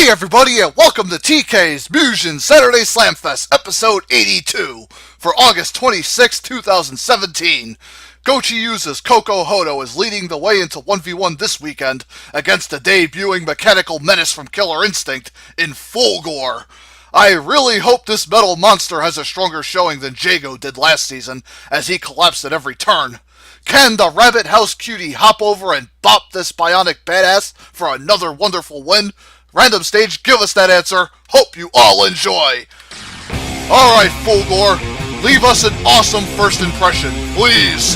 Hey everybody, and welcome to TK's Mugen Saturday Slamfest, episode 82, for August 26, 2017. Gochi uses Coco Hodo is leading the way into 1v1 this weekend against the debuting mechanical menace from Killer Instinct in Fulgor. I really hope this metal monster has a stronger showing than Jago did last season, as he collapsed at every turn. Can the Rabbit House cutie hop over and bop this bionic badass for another wonderful win? Random stage, give us that answer. Hope you all enjoy. Alright, Fulgor, leave us an awesome first impression, please.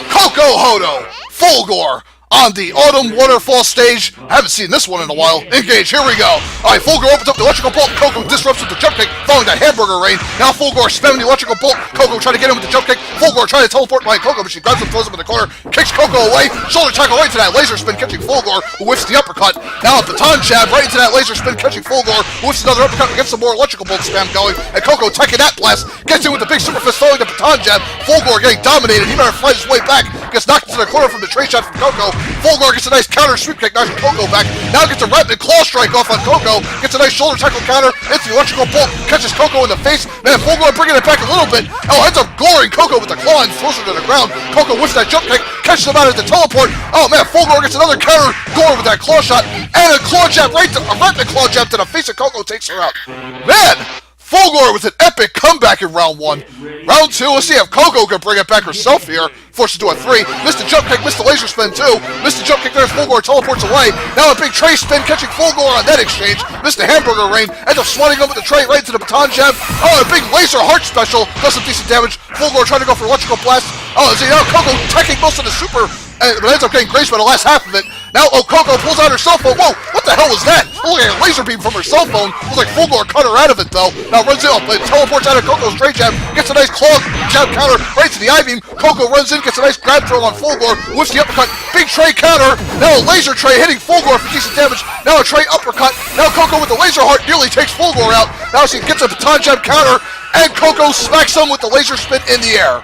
Coco Hodo, Fulgor, on the Autumn Waterfall stage. I haven't seen this one in a while. Engage, here we go. Alright, Fulgor opens up the electrical bolt. Coco disrupts with the jump kick, following that hamburger rain. Now Fulgor spamming the electrical bolt. Coco trying to get him with the jump kick. Fulgor trying to teleport behind Coco, but she grabs him, throws him in the corner, kicks Coco away. Shoulder tackle right into that laser spin, catching Fulgor, who whiffs the uppercut. Now a baton jab right into that laser spin, catching Fulgor, who whiffs another uppercut and gets some more electrical bolt spam going. And Coco taking that blast, gets in with the big super fist, throwing the baton jab. Fulgor getting dominated. He better fight his way back. Gets knocked into the corner from the tray shot from Coco. Fulgor gets a nice counter sweep kick, knocks Coco back. Now gets a rapid claw strike off on Coco. Gets a nice shoulder tackle counter. Hits the electrical bolt. Catches Coco in the face. Man, Fulgor bringing it back a little bit. Oh, ends up goring Coco with the claw and throws her to the ground. Coco whiffs that jump kick. Catches him out at the teleport. Oh man, Fulgor gets another counter. Gore with that claw shot. And a claw jab a rapid claw jab to the face of Coco takes her out. Man! Fulgor with an epic comeback in round 1. Round 2, let's see if Coco can bring it back herself here. Forced to do a 3. Missed the jump kick, missed the laser spin too. Missed the jump kick there as Fulgor teleports away. Now a big tray spin catching Fulgor on that exchange. Missed the hamburger rain. Ends up swatting him with the tray right into the baton jab. Oh, a big laser heart special. Does some decent damage. Fulgor trying to go for electrical blast. Oh, see now Coco teching most of the super, but ends up getting graced by the last half of it. Now, Coco pulls out her cell phone. Whoa, what the hell was that? Look at a laser beam from her cell phone. Looks like Fulgor cut her out of it, though. Now runs in, teleports out of Coco's straight jab, gets a nice claw jab counter right to the I-beam. Coco runs in, gets a nice grab throw on Fulgor, whiffs the uppercut, big tray counter. Now a laser tray hitting Fulgor for decent damage. Now a tray uppercut. Now Coco with the laser heart nearly takes Fulgor out. Now she gets a baton jab counter, and Coco smacks him with the laser spin in the air.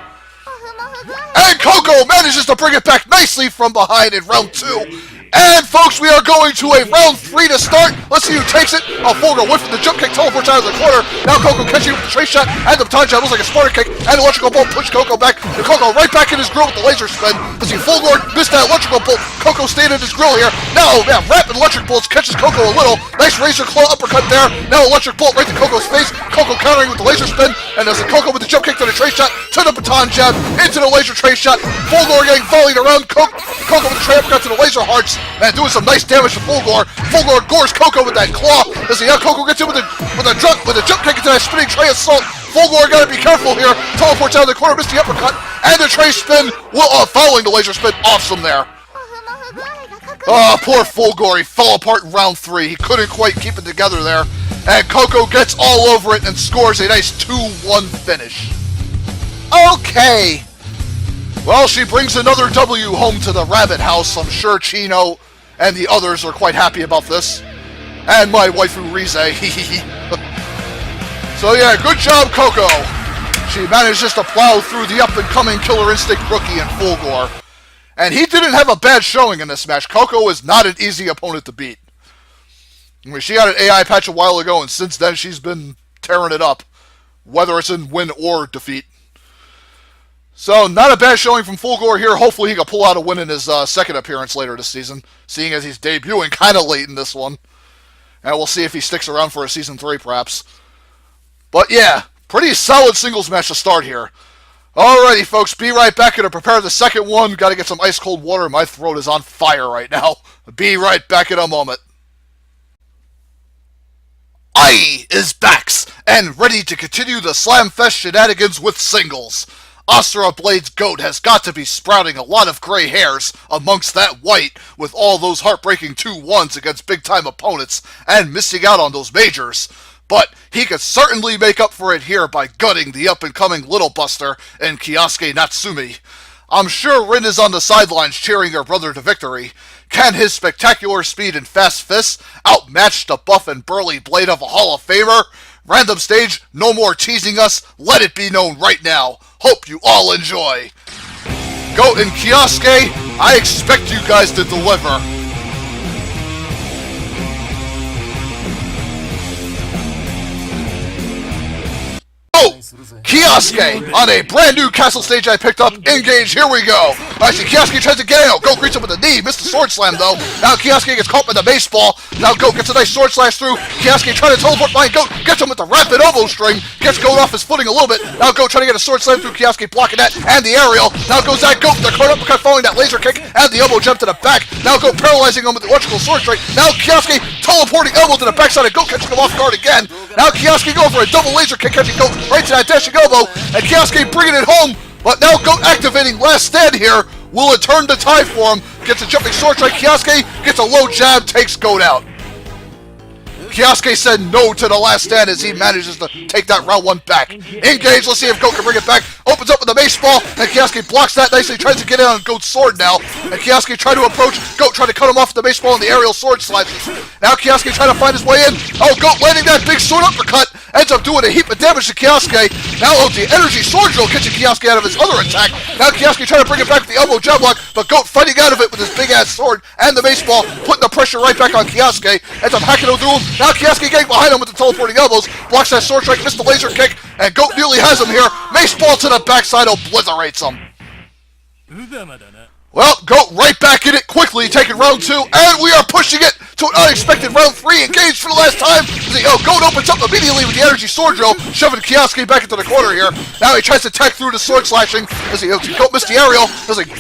And Coco manages to bring it back nicely from behind in round 2. And folks, we are going to a round 3 to start. Let's see who takes it. Oh, Fulgor whiffing the jump kick, teleports out of the corner. Now Coco catching with the tray shot and the baton jab. Looks like a Sparta kick and electrical bolt push Coco back. And Coco right back in his grill with the laser spin. Let's see, Fulgor missed that electrical bolt. Coco stayed in his grill here. Now, man, rapid electric bolts catches Coco a little. Nice razor claw uppercut there. Now electric bolt right to Coco's face. Coco countering with the laser spin. And there's a Coco with the jump kick to the tray shot, to the baton jab, into the laser tray shot. Fulgor getting volleyed around. Coco with the tray uppercut to the laser hearts. Man, doing some nice damage to Fulgor. Fulgor gores Coco with that claw. Let's see how Coco gets in with a jump kick into that spinning tray assault. Fulgor gotta be careful here. Teleports out of the corner, missed the uppercut, and the tray spin following the laser spin. Awesome there. Oh, poor Fulgor. He fell apart in round 3. He couldn't quite keep it together there. And Coco gets all over it and scores a nice 2-1 finish. Okay. Well, she brings another W home to the Rabbit House. I'm sure Chino and the others are quite happy about this. And my waifu Rize. So yeah, good job, Coco. She manages to plow through the up-and-coming Killer Instinct rookie in Fulgor. And he didn't have a bad showing in this match. Coco is not an easy opponent to beat. I mean, she got an AI patch a while ago, and since then she's been tearing it up, whether it's in win or defeat. So, not a bad showing from Fulgor here. Hopefully he can pull out a win in his second appearance later this season, seeing as he's debuting kind of late in this one. And we'll see if he sticks around for a Season 3, perhaps. But yeah, pretty solid singles match to start here. Alrighty, folks, be right back and to prepare the second one. Gotta get some ice-cold water. My throat is on fire right now. Be right back in a moment. I is backs and ready to continue the Slamfest shenanigans with singles. Asura Blade's goat has got to be sprouting a lot of gray hairs amongst that white with all those heartbreaking 2-1s against big-time opponents and missing out on those majors. But he could certainly make up for it here by gutting the up-and-coming Little Buster in Kiosk-a Natsumi. I'm sure Rin is on the sidelines cheering their brother to victory. Can his spectacular speed and fast fists outmatch the buff and burly blade of a Hall of Famer? Random stage, no more teasing us, let it be known right now. Hope you all enjoy. Goat and Kiosk-a, I expect you guys to deliver. Kiosk-a on a brand new castle stage I picked up. Engage, here we go. Actually, Kiosk-a tries to get out. Goat greets him with a knee, missed the sword slam though. Now Kiosk-a gets caught by the baseball. Now Goat gets a nice sword slash through. Kiosk-a trying to teleport behind Goat, gets him with the rapid elbow string, gets Goat off his footing a little bit. Now Goat trying to get a sword slam through Kiosk-a, blocking that, and the aerial. Now goes that Goat, the card uppercut following that laser kick, and the elbow jump to the back. Now Goat paralyzing him with the electrical sword strike. Now Kiosk-a teleporting elbow to the backside of Goat, catching him off guard again. Now Kiosk-a going for a double laser kick, catching Goat right to that dashing elbow, and Kiosk-a bringing it home. But now Goat activating last stand here. Will it turn the tide for him? Gets a jumping sword strike. Kiosk-a gets a low jab, takes Goat out. Kiosk-a said no to the last stand as he manages to take that round one back. Engage, let's see if Goat can bring it back. Opens up with a baseball, and Kiosk-a blocks that nicely, tries to get in on Goat's sword now. And Kiosk-a trying to approach, Goat trying to cut him off with the baseball and the aerial sword slashes. Now Kiosk-a trying to find his way in. Oh, Goat landing that big sword uppercut. Ends up doing a heap of damage to Kiosk-a. Now the energy sword drill catching Kiosk-a out of his other attack. Now Kiosk-a trying to bring it back with the elbow jab block, but Goat fighting out of it with his big ass sword and the baseball, putting the pressure right back on Kiosk-a. Ends up hacking him through him. Now Kiosk-a getting behind him with the teleporting elbows, blocks that sword strike, missed the laser kick, and Goat nearly has him here. Mace ball to the backside, obliterates him. Well, Goat right back in it quickly, taking round two, and we are pushing it to an unexpected round three. Engaged for the last time. Goat opens up immediately with the energy sword drill, shoving Kiosk-a back into the corner here. Now he tries to attack through the sword slashing. Goat missed the aerial.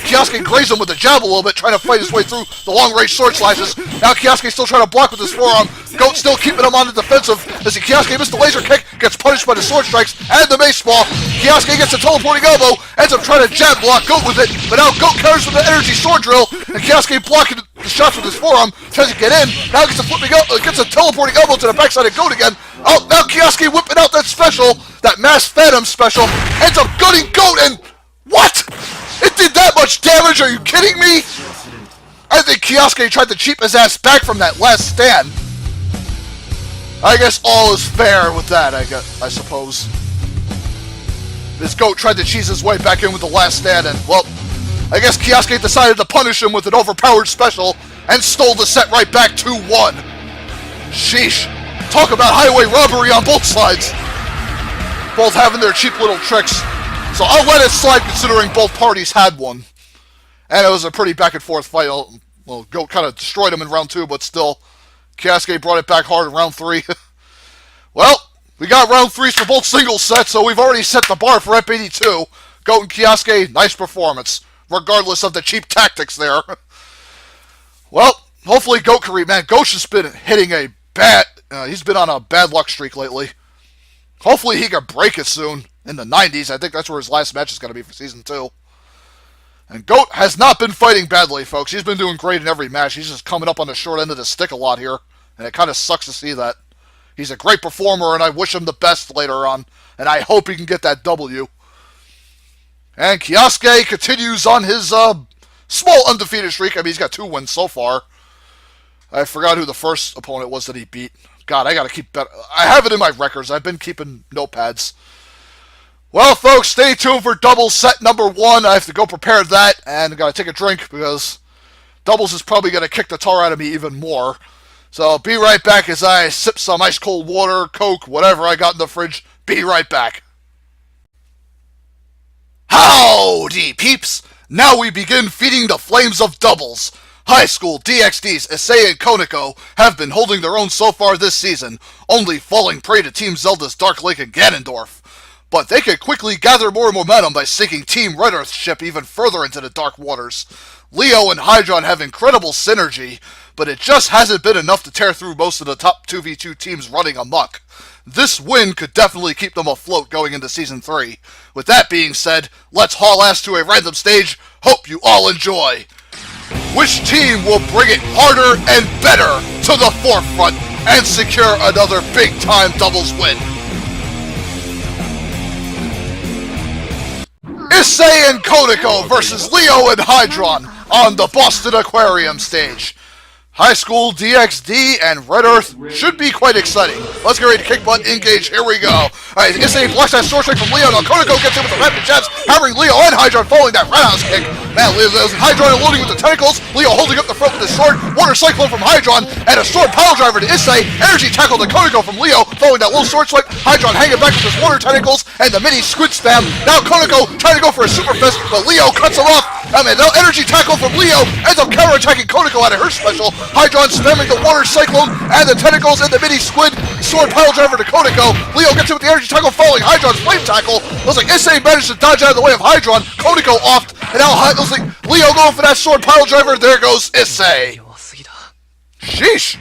Kiosk-a grazed him with the jab a little bit, trying to fight his way through the long range sword slashes. Now Kiosk-a still trying to block with his forearm. Goat still keeping him on the defensive as Kiosk-a missed the laser kick, gets punished by the sword strikes and the mace ball. Kiosk-a gets a teleporting elbow, ends up trying to jab block Goat with it, but now Goat counters with the energy sword drill, and Kiosk-a blocking the shots with his forearm, tries to get in. Now gets a teleporting elbow to the backside of Goat again. Oh, now Kiosk-a whipping out that special, that Mass Phantom special, ends up gutting Goat, and what? It did that much damage? Are you kidding me? I think Kiosk-a tried to cheap his ass back from that last stand. I guess all is fair with that, I suppose. This Goat tried to cheese his way back in with the last stand, and, well, I guess Kiosk-a decided to punish him with an overpowered special and stole the set right back 2-1. Sheesh. Talk about highway robbery on both sides. Both having their cheap little tricks. So I'll let it slide considering both parties had one. And it was a pretty back and forth fight. Well, Goat kind of destroyed him in round two, but still, Kiosk-a brought it back hard in round three. Well, we got round threes for both singles sets, so we've already set the bar for Ep82. Goat and Kiosk-a, nice performance, regardless of the cheap tactics there. Well, hopefully Goat can man, Goat's just been hitting a bad, he's been on a bad luck streak lately. Hopefully he can break it soon, in the 90s. I think that's where his last match is going to be for Season 2. And Goat has not been fighting badly, folks. He's been doing great in every match. He's just coming up on the short end of the stick a lot here, and it kind of sucks to see that. He's a great performer, and I wish him the best later on, and I hope he can get that W. And Kiosk-a continues on his small undefeated streak. I mean, he's got 2 wins so far. I forgot who the first opponent was that he beat. God, I gotta keep better. I have it in my records. I've been keeping notepads. Well, folks, stay tuned for doubles set number 1. I have to go prepare that, and I gotta take a drink because doubles is probably gonna kick the tar out of me even more. So be right back as I sip some ice cold water, Coke, whatever I got in the fridge. Be right back. Howdy, peeps! Now we begin feeding the flames of doubles. High School DxD's Issei and Kotiko have been holding their own so far this season, only falling prey to Team Zelda's Dark Lake and Ganondorf. But they could quickly gather more momentum by sinking Team Red Earth's ship even further into the dark waters. Leo and Hydron have incredible synergy, but it just hasn't been enough to tear through most of the top 2v2 teams running amok. This win could definitely keep them afloat going into Season 3. With that being said, let's haul ass to a random stage. Hope you all enjoy. Which team will bring it harder and better to the forefront and secure another big-time doubles win? Issei and Kotiko versus Leo and Hydron on the Boston Aquarium stage. High School, DXD, and Red Earth should be quite exciting. Let's get ready to kick butt, engage, here we go. Alright, SA blocks that sword strike from Leo. Now Kotiko gets in with the rapid jabs, hammering Leo and Hydron following that roundhouse kick. Man, Leo's Hydron eluding with the tentacles. Leo holding up the front with his sword. Water Cyclone from Hydron, and a sword pile driver to Issei. Energy tackle to Kotiko from Leo, following that little sword swipe. Hydron hanging back with his water tentacles, and the mini squid spam. Now Kotiko trying to go for a super fist, but Leo cuts him off. I mean, now energy tackle from Leo ends up counterattacking Kotiko out of her special. Hydron spamming the water cyclone and the tentacles and the mini squid sword pile driver to Kotiko. Leo gets in with the energy tackle following Hydron's flame tackle. Looks like Issei managed to dodge out of the way of Hydron. Kotiko offed, and now looks like Leo going for that sword pile driver. There goes Issei. Sheesh.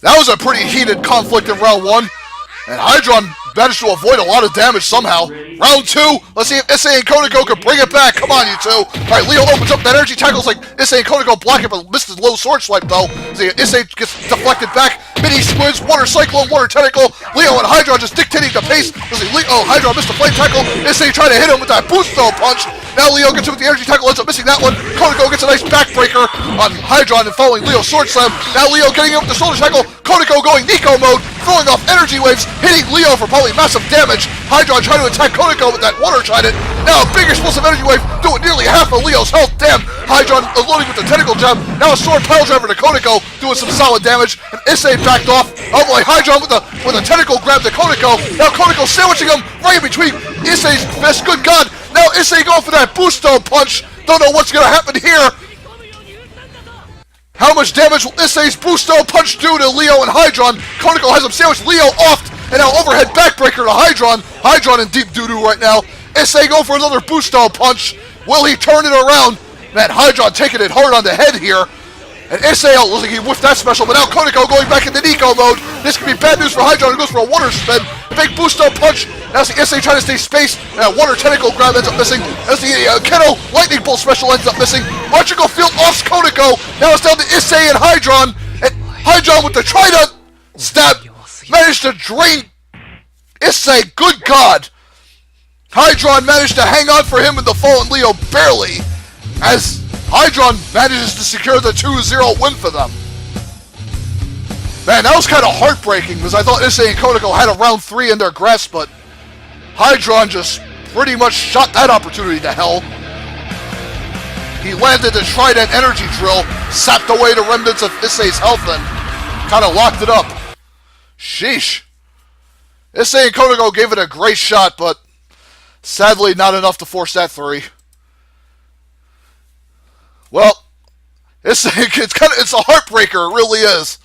That was a pretty heated conflict in round 1, and Hydron managed to avoid a lot of damage somehow. Round 2, let's see if Issei and Kotiko can bring it back. Come on, you two. Alright, Leo opens up that energy tackles like Issei and Kotiko block it, but missed his low sword swipe though. See, Issei gets deflected back. Mini squids, water cyclone, water tentacle. Leo and Hydron just dictating the pace. Hydron missed the flame tackle. Issei trying to hit him with that boost throw punch. Now Leo gets him with the energy tackle, ends up missing that one. Kotiko gets a nice backbreaker on Hydron and following Leo's sword slam. Now Leo getting him with the shoulder tackle. Kotiko going Nico mode, throwing off energy waves, hitting Leo for probably massive damage. Hydron trying to attack Kotiko with that water trident. Now a big explosive energy wave doing nearly half of Leo's health. Damn, Hydron loading with the tentacle jab. Now a sword pile driver to Kotiko, doing some solid damage. And Issei backed off. Oh boy, Hydron with a tentacle grab to Kotiko. Now Kotiko sandwiching him right in between Issei's fist. Good God. Now Issei going for that boost throw punch. Don't know what's going to happen here. How much damage will Issei's boost throw punch do to Leo and Hydron? Kotiko has him sandwiched. Leo offed. And now overhead backbreaker to Hydron. Hydron in deep doo-doo right now. Issei going for another boost down punch. Will he turn it around? Man, Hydron taking it hard on the head here. And Issei looks like he whiffed that special, but now Kotiko going back into Nico mode. This could be bad news for Hydron, who goes for a water spin. Big boost down punch. Now see Issei trying to stay spaced. And a water tentacle grab ends up missing. As the Keno lightning bolt special ends up missing. Electrical field offs Kotiko. Now it's down to Issei and Hydron. And Hydron with the trident stab managed to drain Issei. Good God. Hydron managed to hang on for him in the fallen Leo barely, as Hydron manages to secure the 2-0 win for them. Man, that was kind of heartbreaking because I thought Issei and Kotiko had a round 3 in their grasp, but Hydron just pretty much shot that opportunity to hell. He landed the Trident energy drill, sapped away the remnants of Issei's health, and kind of locked it up. Sheesh. Issei and Kotiko gave it a great shot, but sadly not enough to force that 3. Well, it's a heartbreaker, it really is.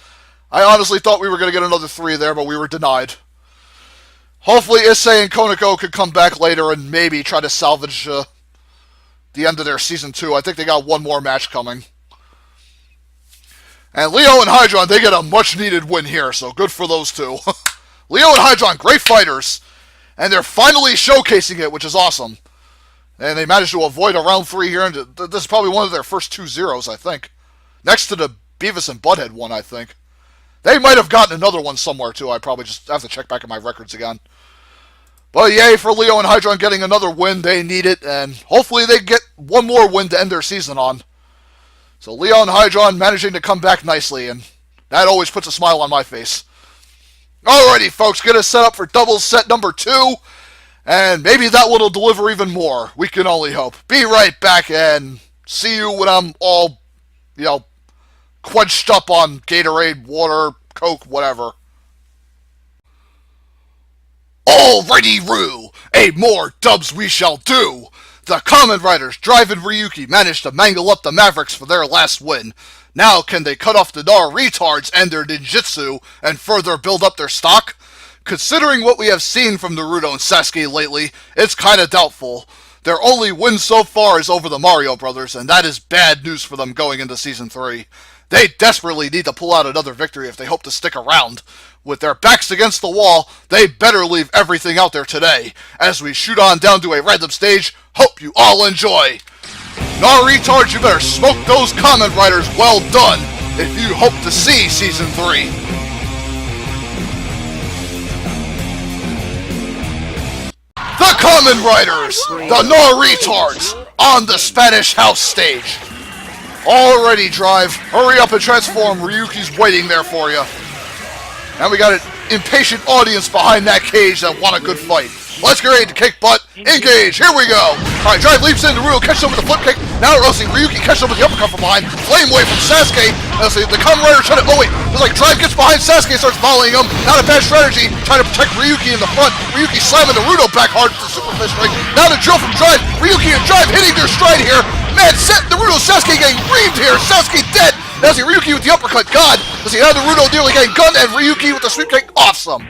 I honestly thought we were going to get another 3 there, but we were denied. Hopefully Issei and Kotiko could come back later and maybe try to salvage the end of their Season 2. I think they got one more match coming. And Leo and Hydron, they get a much-needed win here, so good for those two. Leo and Hydron, great fighters. And they're finally showcasing it, which is awesome. And they managed to avoid a round 3 here. And this is probably one of their first 2-0s, I think. Next to the Beavis and Butthead one, I think. They might have gotten another one somewhere, too. I probably just have to check back at my records again. But yay for Leo and Hydron getting another win. They need it. And hopefully they get one more win to end their season on. So Leo and Hydron managing to come back nicely. And that always puts a smile on my face. Alrighty, folks. Get us set up for doubles set number 2. And maybe that one will deliver even more. We can only hope. Be right back and see you when I'm all, quenched up on Gatorade, water, Coke, whatever. Alrighty, Roo! A more dubs we shall do! The Kamen Riders, Drive and Ryuki managed to mangle up the Mavericks for their last win. Now can they cut off the No-Retards and their ninjutsu and further build up their stock? Considering what we have seen from Naruto and Sasuke lately, it's kinda doubtful. Their only win so far is over the Mario Brothers, and that is bad news for them going into Season 3. They desperately need to pull out another victory if they hope to stick around. With their backs against the wall, they better leave everything out there today. As we shoot on down to a random stage, hope you all enjoy. No-Retards, you better smoke those Kamen Riders well done if you hope to see Season 3. The Kamen Riders, the No-Retards, on the Spanish House stage. Already, Drive. Hurry up and transform. Ryuki's waiting there for you. And we got an impatient audience behind that cage that want a good fight. Let's get ready to kick butt. Engage. Here we go. All right, Drive leaps in. Naruto catches him with the flip kick. Now Ryuki catches him with the uppercut from behind. Flame wave from Sasuke. Let's see, the Kamen Rider trying to... Oh, wait. It's like Drive gets behind Sasuke and starts volleying him. Not a bad strategy. Trying to protect Ryuki in the front. Ryuki slamming Naruto back hard with the super fist strike. Now the drill from Drive. Ryuki and Drive hitting their stride here. Man, Naruto Sasuke getting reamed here. Sasuke dead. Now see Ryuki with the uppercut. God. Let's see, now Naruto nearly getting gunned and Ryuki with the sweep kick. Awesome.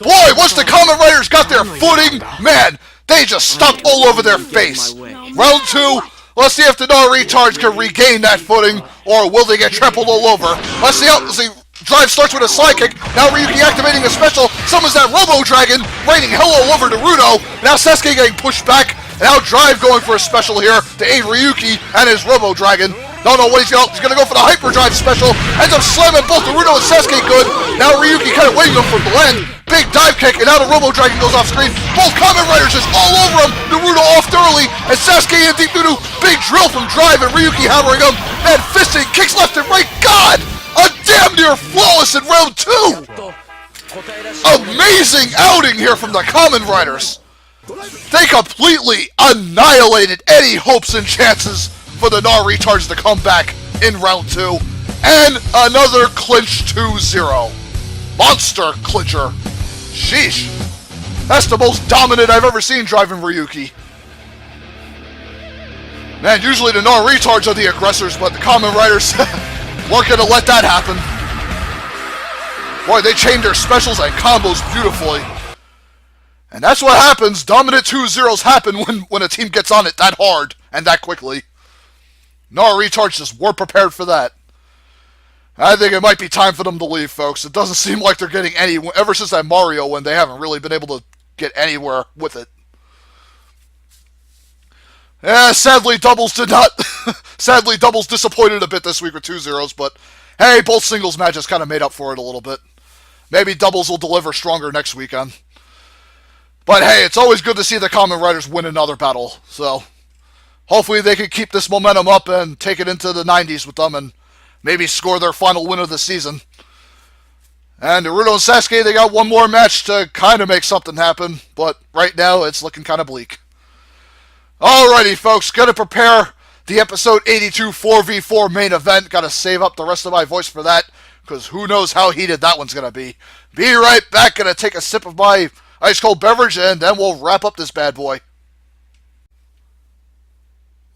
Boy, once the Kamen Riders got their footing, man, they just stomped all over their face. Round 2, let's see if the No-Retards can regain that footing, or will they get trampled all over. Let's see how, Drive starts with a slide kick. Now Ryuki activating a special, summons that Robo Dragon, raining hell all over Naruto. Now Sasuke getting pushed back. Now Drive going for a special here to aid Ryuki and his Robo Dragon. Don't know what he's gonna go for the Hyperdrive special. Ends up slamming both Naruto and Sasuke good. Now Ryuki kind of waiting him for the blend. Big dive kick, and now the Robo Dragon goes off screen. Both Kamen Riders just all over him. Naruto off thoroughly, and Sasuke in deep doo-doo. Big drill from Drive and Ryuki hammering him. And fisting, kicks left and right. God! A damn near flawless in round 2! Amazing outing here from the Kamen Riders. They completely annihilated any hopes and chances for the No-Retards to come back in round 2. And another clinch 2-0. Monster clincher. Sheesh. That's the most dominant I've ever seen driving Ryuki. Man, usually the No-Retards are the aggressors, but the Kamen Riders weren't going to let that happen. Boy, they chained their specials and combos beautifully. And that's what happens. Dominant 2-0s happen when a team gets on it that hard and that quickly. No-Retards just weren't prepared for that. I think it might be time for them to leave, folks. It doesn't seem like they're getting any... Ever since that Mario win, they haven't really been able to get anywhere with it. Yeah, sadly, Doubles did not... sadly, Doubles disappointed a bit this week with 2-0s, but hey, both singles matches kind of made up for it a little bit. Maybe Doubles will deliver stronger next weekend. But hey, it's always good to see the Kamen Riders win another battle, so... Hopefully they can keep this momentum up and take it into the 90s with them and maybe score their final win of the season. And Naruto and Sasuke, they got one more match to kind of make something happen, but right now it's looking kind of bleak. Alrighty, folks, gotta prepare the episode 82 4v4 main event. Gotta save up the rest of my voice for that, because who knows how heated that one's gonna be. Be right back, gonna take a sip of my ice cold beverage, and then we'll wrap up this bad boy.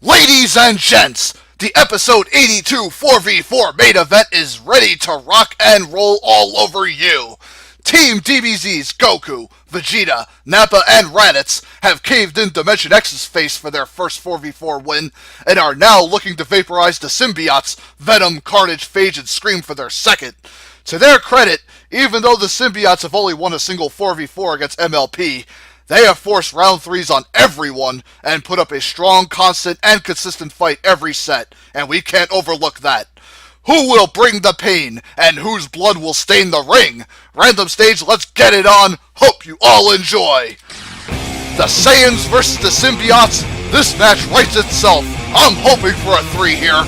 Ladies and gents, the episode 82 4v4 main event is ready to rock and roll all over you. Team DBZ's Goku, Vegeta, Nappa, and Raditz have caved in Dimension X's face for their first 4v4 win, and are now looking to vaporize the Symbiotes, Venom, Carnage, Phage, and Scream for their second. To their credit, even though the Symbiotes have only won a single 4v4 against MLP, they have forced round 3s on everyone and put up a strong, constant, and consistent fight every set, and we can't overlook that. Who will bring the pain, and whose blood will stain the ring? Random stage, let's get it on. Hope you all enjoy. The Saiyans versus the Symbiotes. This match writes itself. I'm hoping for a 3 here.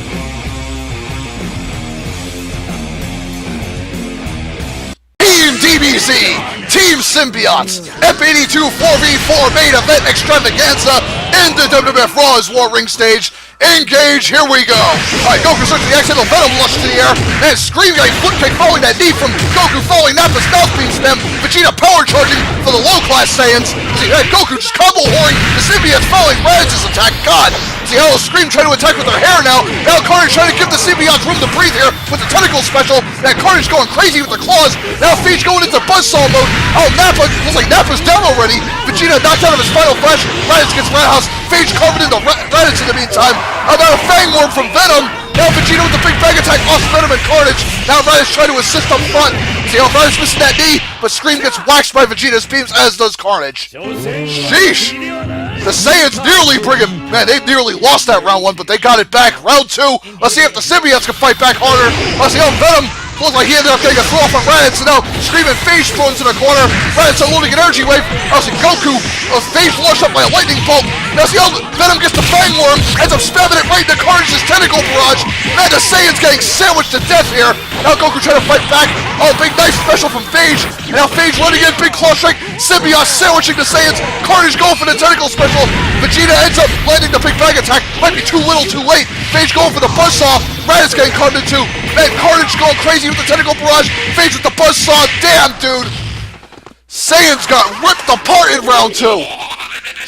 Team DBZ, Team Symbiotes, Ep82 4v4 main event extravaganza in the WWF Raw's War Ring stage. Engage, here we go. Alright, Goku searches the accidental Venom lush to the air, and Scream getting foot kick following that knee from Goku following Nappa's mouth beam stem. Vegeta power charging for the low-class Saiyans. See, Goku just combo whoring the Symbiotes following Raditz's attack. God! See how Scream trying to attack with her hair now. Now Carnage trying to give the Symbiotes room to breathe here with the tentacle special. Now Carnage going crazy with the claws. Now Phage going into buzzsaw mode. Oh, Nappa, looks like Nappa's down already. Vegeta knocked out of his final flash. Raditz gets roundhouse. Phage carving into Raditz in the meantime. About a Fang Worm from Venom. Now Vegeta with the big bang attack off Venom and Carnage. Now Raditz trying to assist up front. See how Raditz missing that knee, but Scream gets waxed by Vegeta's beams, as does Carnage. Sheesh! The Saiyans nearly bring him. Man, they nearly lost that round 1, but they got it back. Round 2. Let's see if the Symbiotes can fight back harder. Let's see how Venom looks like he ended up getting a throw off on Raditz, and now Scream and Phage thrown into the corner. Raditz unloading an energy wave. Now see Goku, Phage launched up by a lightning bolt. Now see how Venom gets the Fang Worm, ends up spamming it right into Carnage's tentacle barrage. Man, the Saiyan's getting sandwiched to death here. Now Goku trying to fight back. Oh, big knife special from Phage. And now Phage running in, big claw strike. Symbiote sandwiching the Saiyans. Carnage going for the tentacle special. Vegeta ends up landing the big bang attack. Might be too little, too late. Phage going for the buzzsaw. Raditz getting cut into two. Man, Carnage going crazy with the tentacle barrage. Phage with the buzzsaw. Damn, dude. Saiyans got ripped apart in round 2.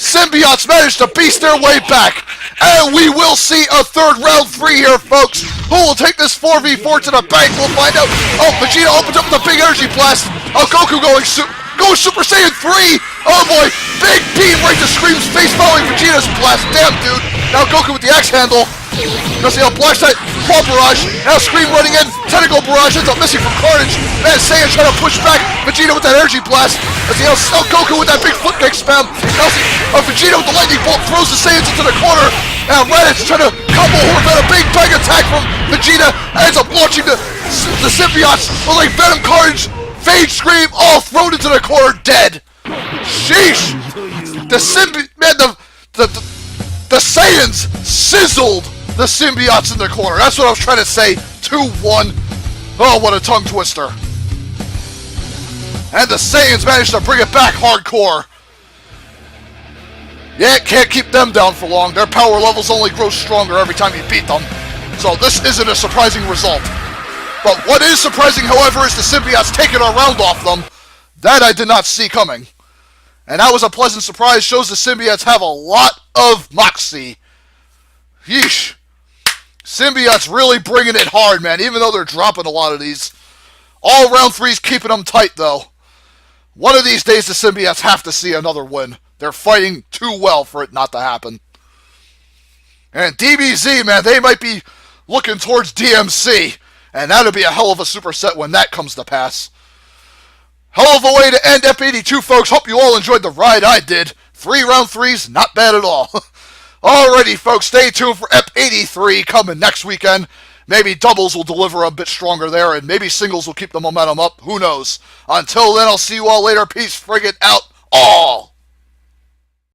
Symbiotes managed to beast their way back. And we will see a third round 3 here, folks. Who will take this 4v4 to the bank? We'll find out. Oh, Vegeta opens up with a big energy blast. Oh, Goku going Super Saiyan 3. Oh boy, big beam right to Scream's face following Vegeta's blast. Damn, dude. Now Goku with the axe handle. Now see how Black Side, Claw Barrage. Now Scream running in. Tentacle Barrage ends up missing from Carnage. Man, Saiyan trying to push back. Vegeta with that energy blast. Now see how Goku with that big foot kick spam. Now see Vegeta with the lightning bolt throws the Saiyans into the corner. Now Raditz trying to combo with a big bang attack from Vegeta. Ends up launching the Symbiotes with like Venom, Carnage, Phage, Scream, all thrown into the corner dead. Sheesh. The Saiyans sizzled the Symbiotes in the corner. That's what I was trying to say. 2-1. Oh, what a tongue twister. And the Saiyans managed to bring it back hardcore. Yeah, can't keep them down for long. Their power levels only grow stronger every time you beat them. So this isn't a surprising result. But what is surprising, however, is the Symbiotes taking a round off them. That I did not see coming. And that was a pleasant surprise. Shows the Symbiotes have a lot of moxie. Yeesh. Symbiotes really bringing it hard, man, even though they're dropping a lot of these. All round 3's keeping them tight, though. One of these days, the Symbiotes have to see another win. They're fighting too well for it not to happen. And DBZ, man, they might be looking towards DMC. And that'll be a hell of a superset when that comes to pass. Hell of a way to end Ep82, folks. Hope you all enjoyed the ride I did. 3 round 3s, not bad at all. Alrighty, folks, stay tuned for Ep83 coming next weekend. Maybe doubles will deliver a bit stronger there, and maybe singles will keep the momentum up. Who knows? Until then, I'll see you all later. Peace, frigate out. Aw!